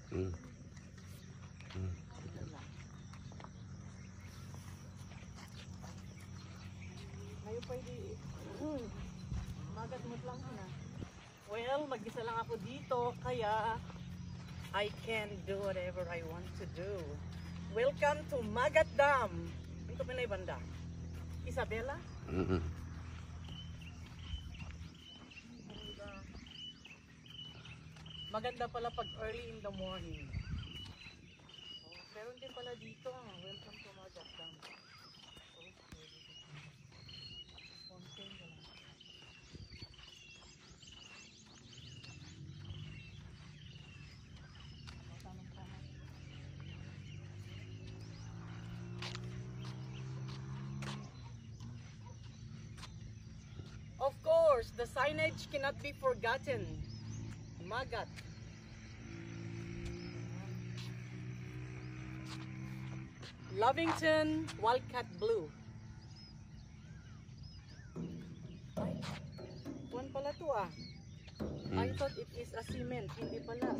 Mm. Mm. Ngayon pwede, magat mo lang na. Well, mag-isa lang ako dito, kaya I can do whatever I want to do. Welcome to Magat Dam. Ito pinay banda. Isabela? Mm. Maganda pala pag early in the morning. Meron din pala dito. Welcome to Magat Dam. Fountain na lang. Of course, the signage cannot be forgotten. Magat. Lovington Wildcat Blue. Ay, one pala to ah. I thought it is a cement, hindi pala.